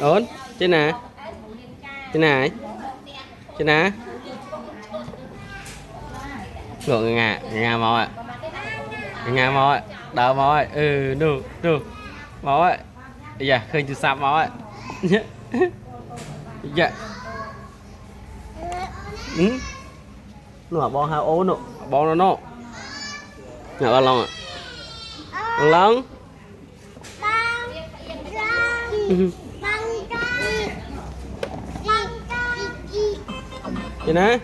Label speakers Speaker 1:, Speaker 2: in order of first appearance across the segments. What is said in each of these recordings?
Speaker 1: ổn trên nè trên này trên nè ngựa ngà mò ạ ngà mò ạ đào mò ạ nụ mò ạ dạ khơi từ sạp mò ạ dạ nó bò hao ố nụ bò nó nhỏ ba lon ạ lon vậy nè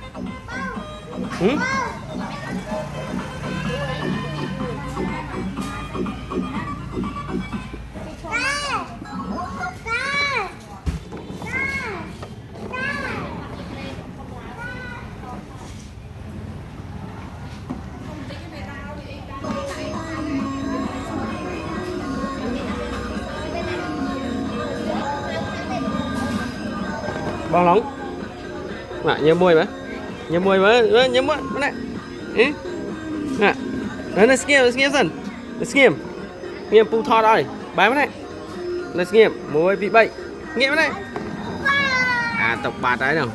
Speaker 1: bong lóng mà nhớ môi mà nhớ môi này nè nó skim dần skim pu thọ rồi bái này nó skim môi bị bệnh nghiệm này à tộc bạt đấy nào